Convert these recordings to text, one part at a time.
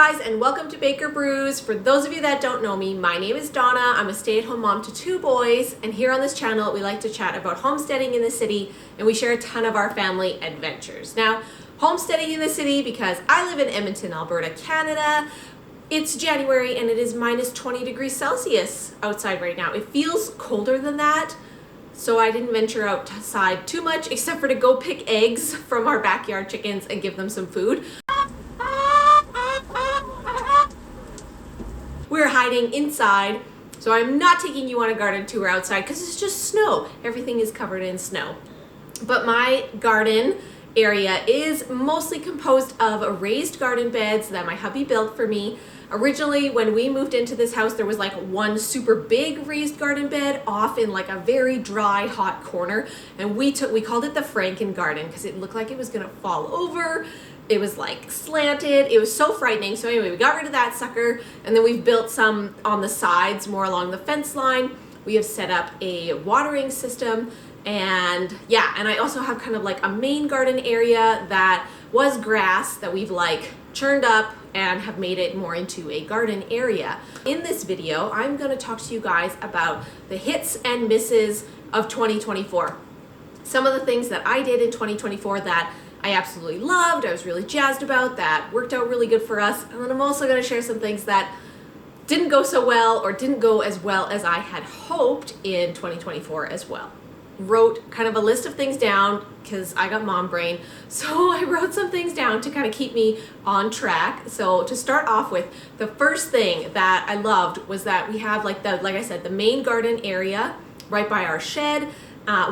guys, and welcome to Baker Brews. For those of you that don't know me, my name is Donna. I'm a stay-at-home mom to 2 boys, and here on this channel we like to chat about homesteading in the city, and we share a ton of our family adventures. Now, homesteading in the city because I live in Edmonton, Alberta, Canada. It's January and it is minus 20 degrees Celsius outside right now. It feels colder than that, so I didn't venture outside too much except for to go pick eggs from our backyard chickens and give them some food. We're hiding inside, so I'm not taking you on a garden tour outside because it's just snow. Everything is covered in snow. But my garden area is mostly composed of raised garden beds that my hubby built for me. Originally, when we moved into this house, there was like one super big raised garden bed off in like a very dry, hot corner. And we called it the Franken garden because it looked like it was gonna fall over. It was like slanted. It was so frightening. So anyway, we got rid of that sucker. And then we've built some on the sides, more along the fence line. We have set up a watering system. And yeah, and I also have kind of like a main garden area that was grass that we've like churned up and have made it more into a garden area. In this video, I'm gonna talk to you guys about the hits and misses of 2024. Some of the things that I did in 2024 that I absolutely loved, I was really jazzed about, that worked out really good for us. And then I'm also gonna share some things that didn't go so well or didn't go as well as I had hoped in 2024 as well. Wrote kind of a list of things down because I got mom brain. So I wrote some things down to kind of keep me on track. So to start off with, the first thing that I loved was that we have like I said, the main garden area right by our shed.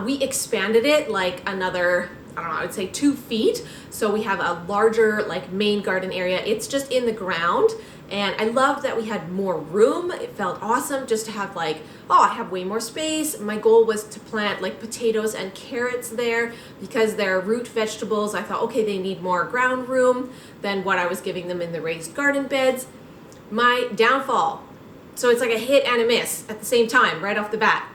We expanded it like another, I don't know, I would say 2 feet. So we have a larger like main garden area. It's just in the ground. And I loved that we had more room. It felt awesome just to have like, oh, I have way more space. My goal was to plant like potatoes and carrots there because they're root vegetables. I thought, okay, they need more ground room than what I was giving them in the raised garden beds. My downfall, so it's like a hit and a miss at the same time, right off the bat,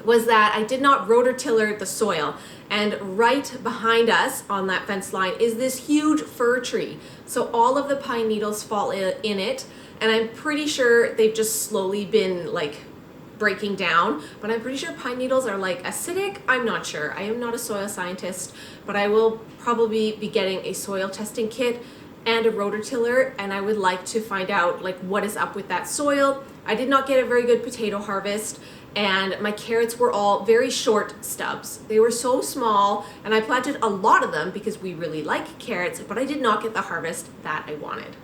was that I did not rototiller the soil. And right behind us on that fence line is this huge fir tree. So all of the pine needles fall in it. And I'm pretty sure they've just slowly been like breaking down. But I'm pretty sure pine needles are like acidic. I'm not sure. I am not a soil scientist, but I will probably be getting a soil testing kit and a rototiller. And I would like to find out like what is up with that soil. I did not get a very good potato harvest. And my carrots were all very short stubs. They were so small, and I planted a lot of them because we really like carrots, but I did not get the harvest that I wanted.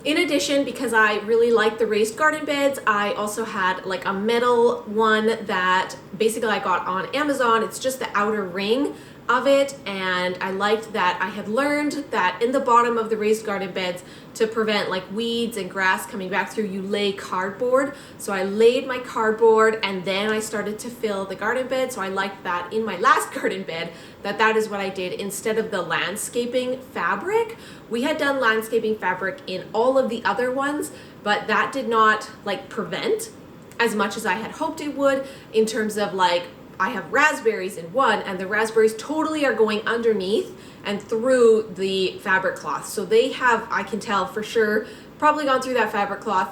In addition, because I really like the raised garden beds, I also had like a metal one that basically I got on Amazon. It's just the outer ring of it, and I liked that I had learned that in the bottom of the raised garden beds, to prevent like weeds and grass coming back through, you lay cardboard. So I laid my cardboard and then I started to fill the garden bed. So I liked that in my last garden bed, that is what I did instead of the landscaping fabric. We had done landscaping fabric in all of the other ones, but that did not like prevent as much as I had hoped it would in terms of like, I have raspberries in one and the raspberries totally are going underneath and through the fabric cloth. So they have, I can tell for sure, probably gone through that fabric cloth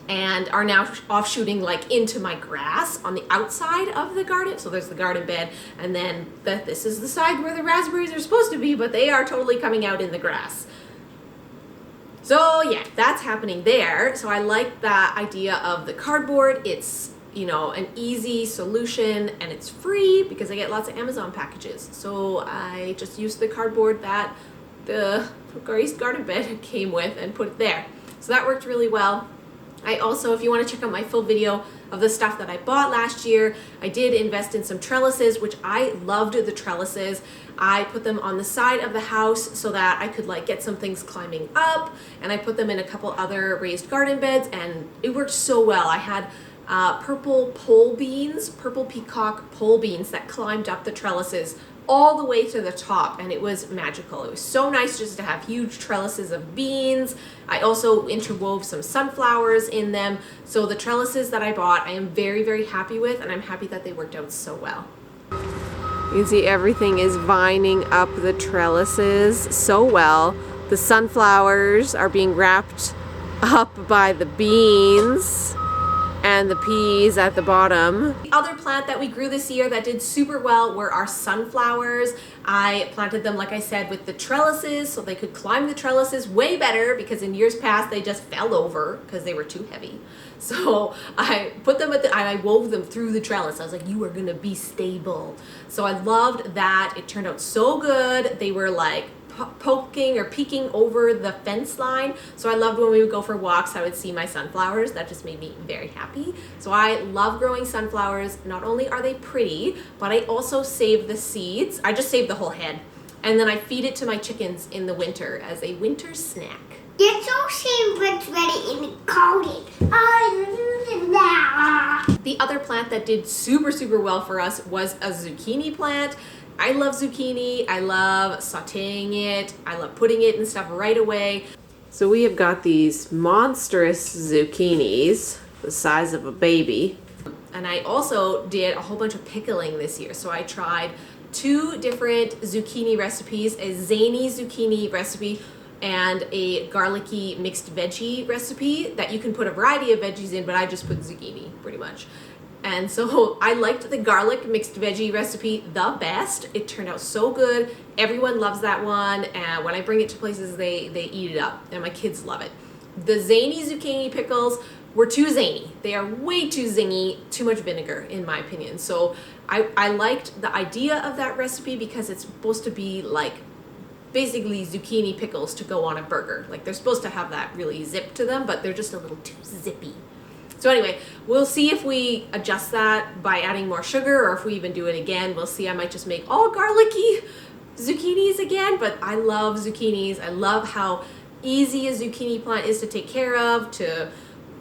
and are now offshooting like into my grass on the outside of the garden. So there's the garden bed, and then this is the side where the raspberries are supposed to be, but they are totally coming out in the grass. So yeah, that's happening there. So I like that idea of the cardboard. It's, you know, an easy solution and it's free because I get lots of Amazon packages. So I just used the cardboard that the raised garden bed came with and put it there. So that worked really well. I also, if you want to check out my full video of the stuff that I bought last year, I did invest in some trellises, which I loved the trellises. I put them on the side of the house so that I could like get some things climbing up, and I put them in a couple other raised garden beds and it worked so well. I had purple peacock pole beans that climbed up the trellises all the way to the top, and it was magical. It was so nice just to have huge trellises of beans. I also interwove some sunflowers in them. So the trellises that I bought, I am very, very happy with, and I'm happy that they worked out so well. You can see everything is vining up the trellises so well. The sunflowers are being wrapped up by the beans and the peas at the bottom. The other plant that we grew this year that did super well were our sunflowers. I planted them, like I said, with the trellises so they could climb the trellises way better, because in years past they just fell over because they were too heavy. So I put them I wove them through the trellis. I was like, you are gonna be stable. So I loved that. It turned out so good. They were like poking or peeking over the fence line. So I loved when we would go for walks, I would see my sunflowers. That just made me very happy. So I love growing sunflowers. Not only are they pretty, but I also save the seeds. I just save the whole head. And then I feed it to my chickens in the winter as a winter snack. Get your sandwich ready in the garden. The other plant that did super, super well for us was a zucchini plant. I love zucchini. I love sauteing it. I love putting it in stuff right away. So we have got these monstrous zucchinis, the size of a baby. And I also did a whole bunch of pickling this year. So I tried 2 different zucchini recipes, a zany zucchini recipe and a garlicky mixed veggie recipe that you can put a variety of veggies in, but I just put zucchini pretty much. And so I liked the garlic mixed veggie recipe the best. It turned out so good. Everyone loves that one. And when I bring it to places, they eat it up. And my kids love it. The zany zucchini pickles were too zany. They are way too zingy, too much vinegar in my opinion. So I liked the idea of that recipe because it's supposed to be like basically zucchini pickles to go on a burger. Like they're supposed to have that really zip to them, but they're just a little too zippy. So anyway, we'll see if we adjust that by adding more sugar or if we even do it again. We'll see. I might just make all garlicky zucchinis again, but I love zucchinis. I love how easy a zucchini plant is to take care of,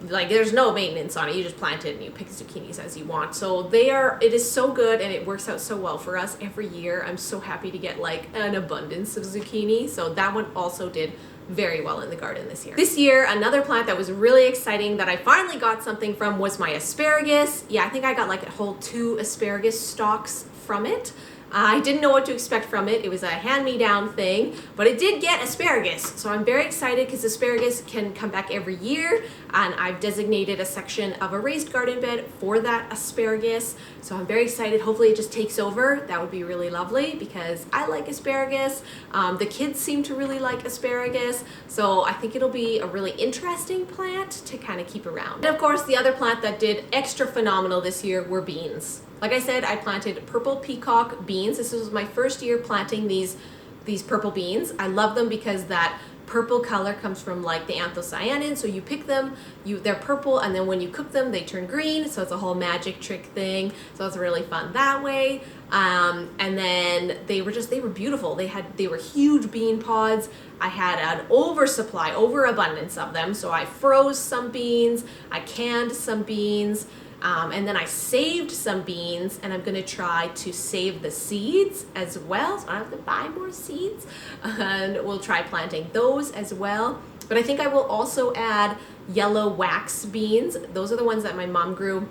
like there's no maintenance on it. You just plant it and you pick zucchinis as you want. So it is so good and it works out so well for us every year. I'm so happy to get like an abundance of zucchini. So that one also did very well in the garden this year. This year, another plant that was really exciting that I finally got something from was my asparagus. Yeah, I think I got like a whole 2 asparagus stalks from it. I didn't know what to expect from it. It was a hand-me-down thing, but it did get asparagus. So I'm very excited because asparagus can come back every year, and I've designated a section of a raised garden bed for that asparagus. So I'm very excited. Hopefully it just takes over. That would be really lovely because I like asparagus. The kids seem to really like asparagus. So I think it'll be a really interesting plant to kind of keep around. And of course, the other plant that did extra phenomenal this year were beans. Like I said, I planted purple peacock beans. This was my first year planting these purple beans. I love them because that purple color comes from like the anthocyanin. So you pick them, they're purple, and then when you cook them, they turn green. So it's a whole magic trick thing. So it's really fun that way. And then they were beautiful. They were huge bean pods. I had an overabundance of them. So I froze some beans, I canned some beans. And then I saved some beans, and I'm going to try to save the seeds as well, so I don't have to buy more seeds, and we'll try planting those as well. But I think I will also add yellow wax beans. Those are the ones that my mom grew.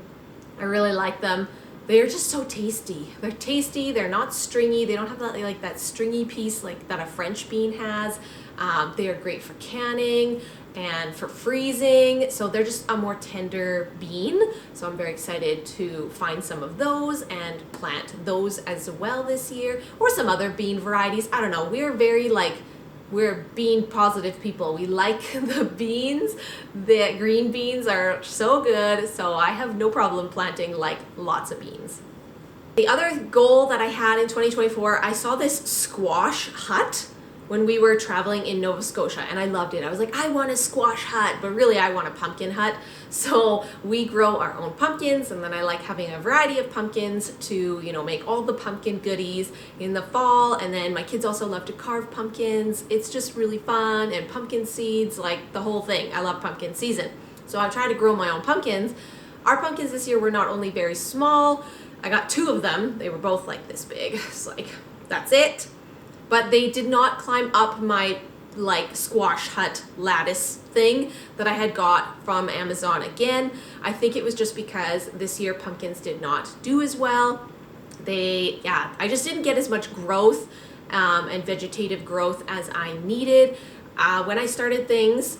I really like them. They're just so tasty. They're tasty, they're not stringy, they don't have that stringy piece like that a French bean has. They are great for canning and for freezing, so they're just a more tender bean. So I'm very excited to find some of those and plant those as well this year, or some other bean varieties. I don't know, we're bean positive people. We like the beans. The green beans are so good, so I have no problem planting like lots of beans. The other goal that I had in 2024, I saw this squash hut when we were traveling in Nova Scotia, and I loved it. I was like, I want a squash hut, but really I want a pumpkin hut. So we grow our own pumpkins, and then I like having a variety of pumpkins to, make all the pumpkin goodies in the fall. And then my kids also love to carve pumpkins. It's just really fun, and pumpkin seeds, like the whole thing. I love pumpkin season. So I try to grow my own pumpkins. Our pumpkins this year were not only very small, I got 2 of them. They were both like this big. It's like, that's it. But they did not climb up my squash hut lattice thing that I had got from Amazon again. I think it was just because this year pumpkins did not do as well. I just didn't get as much growth and vegetative growth as I needed. When I started things,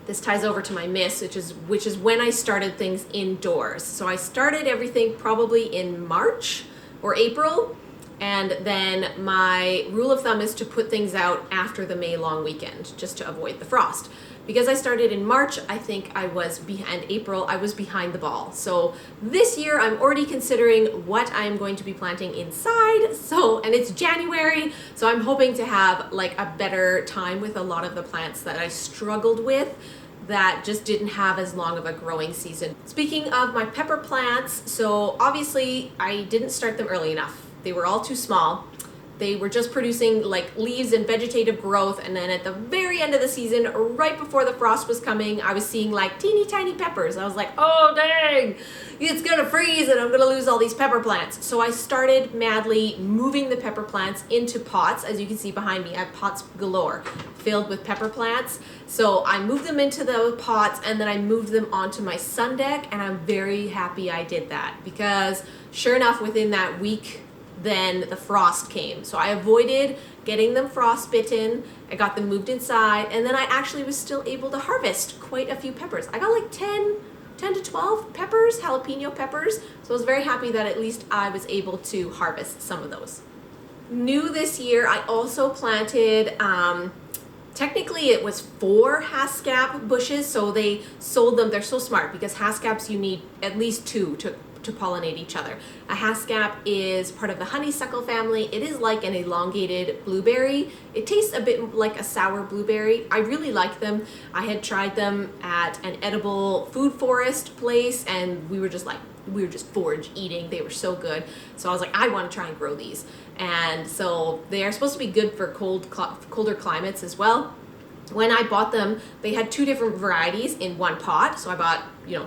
this ties over to my miss, which is when I started things indoors. So I started everything probably in March or April, and then my rule of thumb is to put things out after the May long weekend, just to avoid the frost. Because I started in March, I think I was behind April, I was behind the ball. So this year I'm already considering what I'm going to be planting inside. And it's January, so I'm hoping to have like a better time with a lot of the plants that I struggled with that just didn't have as long of a growing season. Speaking of my pepper plants, so obviously I didn't start them early enough. They were all too small. They were just producing like leaves and vegetative growth, and then at the very end of the season, right before the frost was coming, I was seeing like teeny tiny peppers. I was like, oh dang, it's gonna freeze and I'm gonna lose all these pepper plants. So I started madly moving the pepper plants into pots. As you can see behind me, I have pots galore filled with pepper plants. So I moved them into the pots and then I moved them onto my sun deck, and I'm very happy I did that because sure enough, within that week, then the frost came. So I avoided getting them frostbitten. I got them moved inside, and then I actually was still able to harvest quite a few peppers. I got like 10 to 12 peppers, jalapeno peppers. So I was very happy that at least I was able to harvest some of those. New this year, I also planted, technically it was 4 haskap bushes. So they sold them, they're so smart because haskaps you need at least 2 to pollinate each other. A haskap is part of the honeysuckle family. It is like an elongated blueberry. It tastes a bit like a sour blueberry. I really like them. I had tried them at an edible food forest place, and we were just forage eating. They were so good. So I was like, I want to try and grow these. And so they are supposed to be good for colder climates as well. When I bought them, they had 2 different varieties in one pot. So I bought,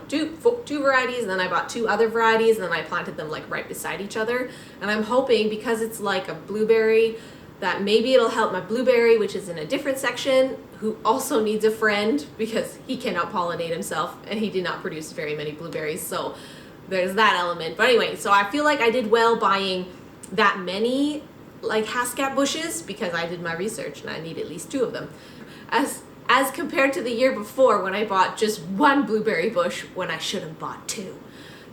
two varieties, and then I bought 2 other varieties, and then I planted them like right beside each other. And I'm hoping, because it's like a blueberry, that maybe it'll help my blueberry, which is in a different section, who also needs a friend because he cannot pollinate himself and he did not produce very many blueberries. So there's that element. But anyway, so I feel like I did well buying that many like haskap bushes because I did my research and I need at least 2 of them. As compared to the year before when I bought just 1 blueberry bush when I should have bought 2.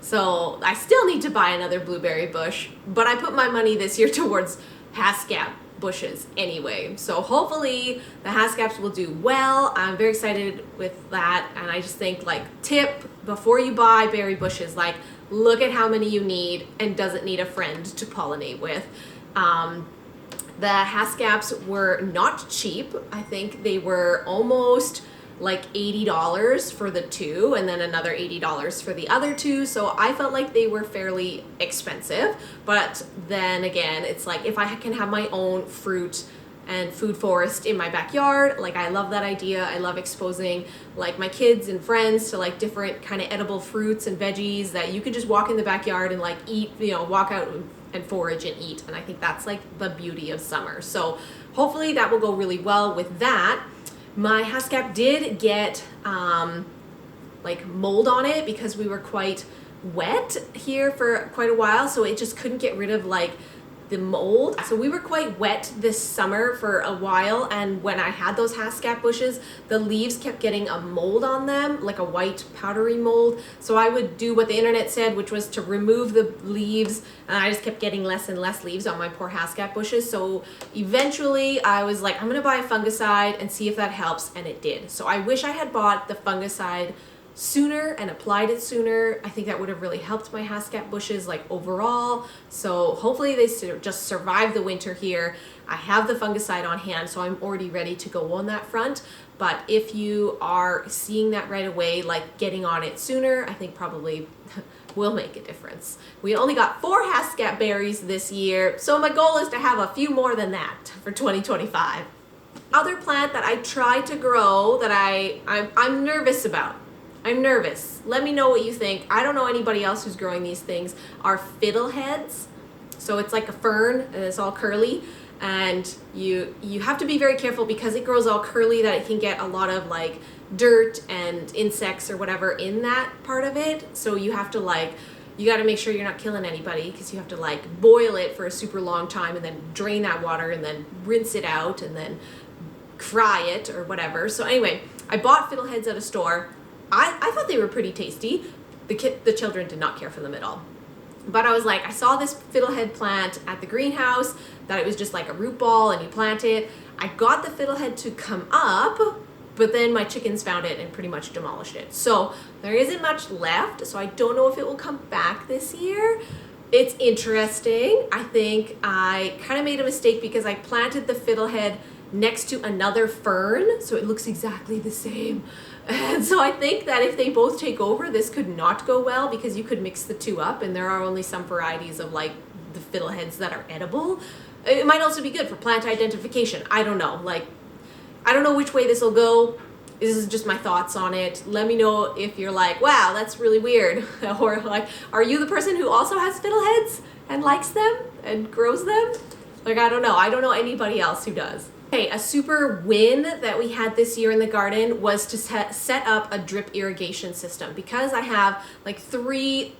So I still need to buy another blueberry bush, but I put my money this year towards haskap bushes anyway. So hopefully the haskaps will do well. I'm very excited with that, and I just think like tip before you buy berry bushes, like look at how many you need and does it need a friend to pollinate with. The haskaps were not cheap. I think they were almost like $80 for the 2 and then another $80 for the other 2. So I felt like they were fairly expensive. But then again, it's like if I can have my own fruit and food forest in my backyard, like I love that idea. I love exposing like my kids and friends to like different kind of edible fruits and veggies that you could just walk in the backyard and like eat, walk out and forage and eat. And I think that's like the beauty of summer. So hopefully that will go really well with that. My haskap did get like mold on it because we were quite wet here for quite a while. So it just couldn't get rid of like the mold. So we were quite wet this summer for a while, and when I had those haskap bushes, the leaves kept getting a mold on them, like a white powdery mold. So I would do what the internet said, which was to remove the leaves, and I just kept getting less and less leaves on my poor haskap bushes. So eventually I was like, I'm gonna buy a fungicide and see if that helps, and it did. So I wish I had bought the fungicide sooner and applied it sooner. I think that would have really helped my haskap bushes like overall. So hopefully they just survive the winter here. I have the fungicide on hand, so I'm already ready to go on that front. But if you are seeing that right away, like getting on it sooner, I think probably will make a difference. We only got 4 haskap berries this year, so my goal is to have a few more than that for 2025. Other plant that I tried to grow that I'm nervous about. I'm nervous. Let me know what you think. I don't know anybody else who's growing these things. Are fiddleheads. So it's like a fern and it's all curly. And you have to be very careful because it grows all curly that it can get a lot of like dirt and insects or whatever in that part of it. So you have to you got to make sure you're not killing anybody because you have to like boil it for a super long time and then drain that water and then rinse it out and then fry it or whatever. So anyway, I bought fiddleheads at a store. I thought they were pretty tasty. The children did not care for them at all. But I was like, I saw this fiddlehead plant at the greenhouse, that it was just like a root ball and you plant it. I got the fiddlehead to come up, but then my chickens found it and pretty much demolished it. So there isn't much left, so I don't know if it will come back this year. It's interesting. I think I kind of made a mistake because I planted the fiddlehead next to another fern, so it looks exactly the same. And so I think that if they both take over, this could not go well because you could mix the two up, and there are only some varieties of like the fiddleheads that are edible. It might also be good for plant identification. I don't know. Like, I don't know which way this will go. This is just my thoughts on it. Let me know if you're like, wow, that's really weird. Or like, are you the person who also has fiddleheads and likes them and grows them? Like, I don't know. I don't know anybody else who does. Okay, a super win that we had this year in the garden was to set up a drip irrigation system. Because I have like 3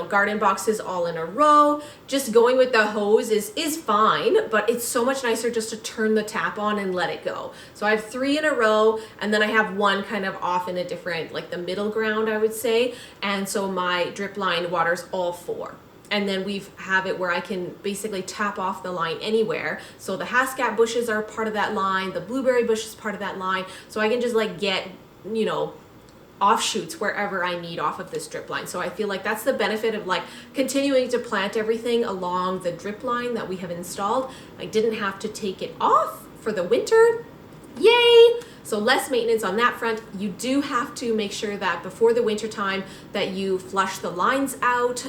garden boxes all in a row, just going with the hose is fine, but it's so much nicer just to turn the tap on and let it go. So I have 3 in a row, and then I have 1 kind of off in a different, like the middle ground, I would say. And so my drip line waters all 4. And then we have it where I can basically tap off the line anywhere. So the hascap bushes are part of that line, the blueberry bush is part of that line. So I can just like get, offshoots wherever I need off of this drip line. So I feel like that's the benefit of like continuing to plant everything along the drip line that we have installed. I didn't have to take it off for the winter. Yay! So less maintenance on that front. You do have to make sure that before the winter time that you flush the lines out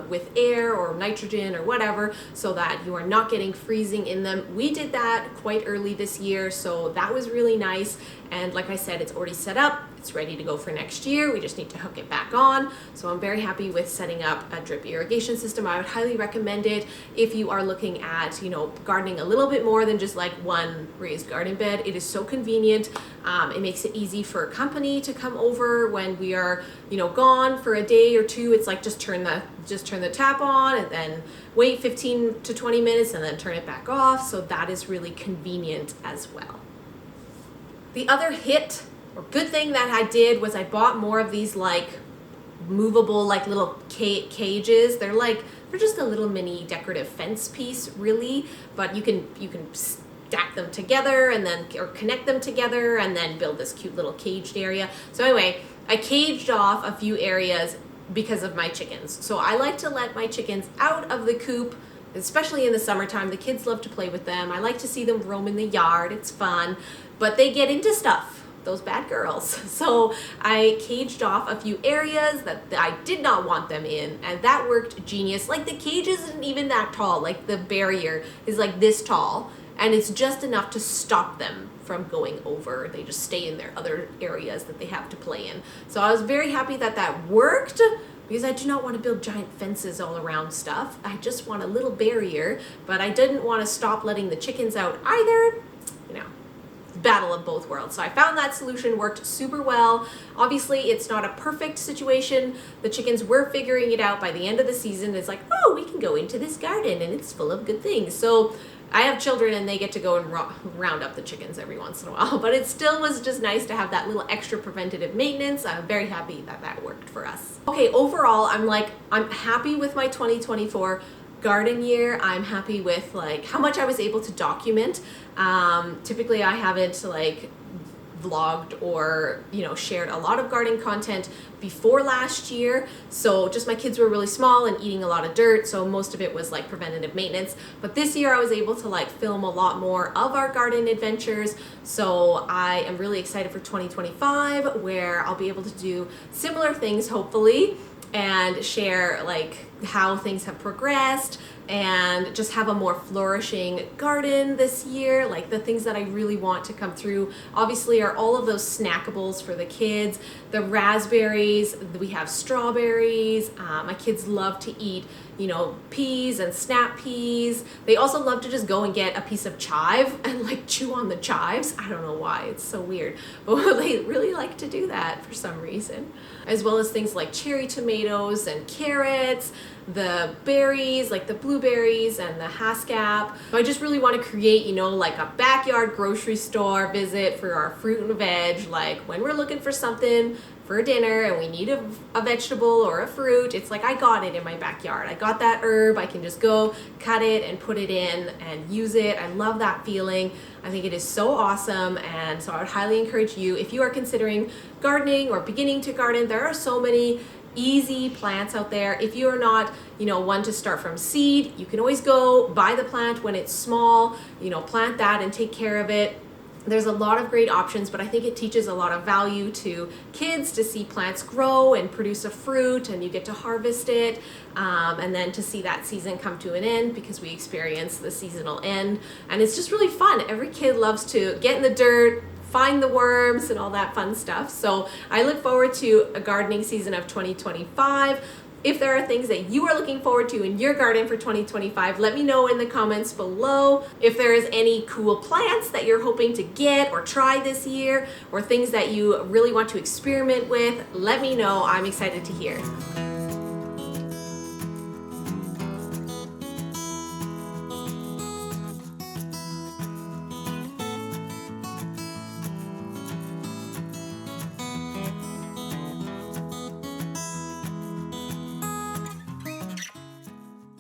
with air or nitrogen or whatever, so that you are not getting freezing in them. We did that quite early this year, so that was really nice. And like I said, it's already set up. It's ready to go for next year. We just need to hook it back on. So I'm very happy with setting up a drip irrigation system. I would highly recommend it if you are looking at, gardening a little bit more than just like 1 raised garden bed. It is so convenient. It makes it easy for company to come over when we are, gone for a day or 2. It's like just turn the tap on and then wait 15 to 20 minutes and then turn it back off. So that is really convenient as well. The other hit or good thing that I did was I bought more of these like movable like little cages. They're just a little mini decorative fence piece really, but you can stack them together and then or connect them together and then build this cute little caged area. So anyway, I caged off a few areas because of my chickens. So I like to let my chickens out of the coop, especially in the summertime. The kids love to play with them. I like to see them roam in the yard. It's fun, but they get into stuff, those bad girls. So I caged off a few areas that I did not want them in, and that worked genius. Like the cage isn't even that tall, like the barrier is like this tall, and it's just enough to stop them from going over. They just stay in their other areas that they have to play in. So I was very happy that that worked, because I do not want to build giant fences all around stuff. I just want a little barrier, but I didn't want to stop letting the chickens out either. Battle of both worlds. So I found that solution worked super well. Obviously, it's not a perfect situation. The chickens were figuring it out by the end of the season. It's like, oh, we can go into this garden and it's full of good things. So I have children and they get to go and round up the chickens every once in a while, but it still was just nice to have that little extra preventative maintenance. I'm very happy that that worked for us. Okay, overall, I'm happy with my 2024 garden year. I'm happy with like how much I was able to document. Typically I haven't like vlogged or shared a lot of garden content before last year, so just my kids were really small and eating a lot of dirt, so most of it was like preventative maintenance. But this year I was able to like film a lot more of our garden adventures, so I am really excited for 2025, where I'll be able to do similar things hopefully and share like how things have progressed and just have a more flourishing garden this year. Like the things that I really want to come through obviously are all of those snackables for the kids, the raspberries, we have strawberries, my kids love to eat peas and snap peas. They also love to just go and get a piece of chive and like chew on the chives. I don't know why, it's so weird, but they really like to do that for some reason. As well as things like cherry tomatoes and carrots. the berries, like the blueberries and the haskap. So I just really want to create, you know, like a backyard grocery store visit for our fruit and veg. Like when we're looking for something for dinner and we need a vegetable or a fruit, it's like I got it in my backyard. I got that herb, I can just go cut it and put it in and use it. I love that feeling. I think it is so awesome, and so I would highly encourage you, if you are considering gardening or beginning to garden, there are so many easy plants out there. If you are not, you know, one to start from seed, you can always go buy the plant when it's small, you know, plant that and take care of it. There's a lot of great options, but I think it teaches a lot of value to kids to see plants grow and produce a fruit, and you get to harvest it, and then to see that season come to an end, because we experience the seasonal end, and it's just really fun. Every kid loves to get in the dirt, find the worms and all that fun stuff. So I look forward to a gardening season of 2025. If there are things that you are looking forward to in your garden for 2025, let me know in the comments below. If there is any cool plants that you're hoping to get or try this year, or things that you really want to experiment with, let me know. I'm excited to hear.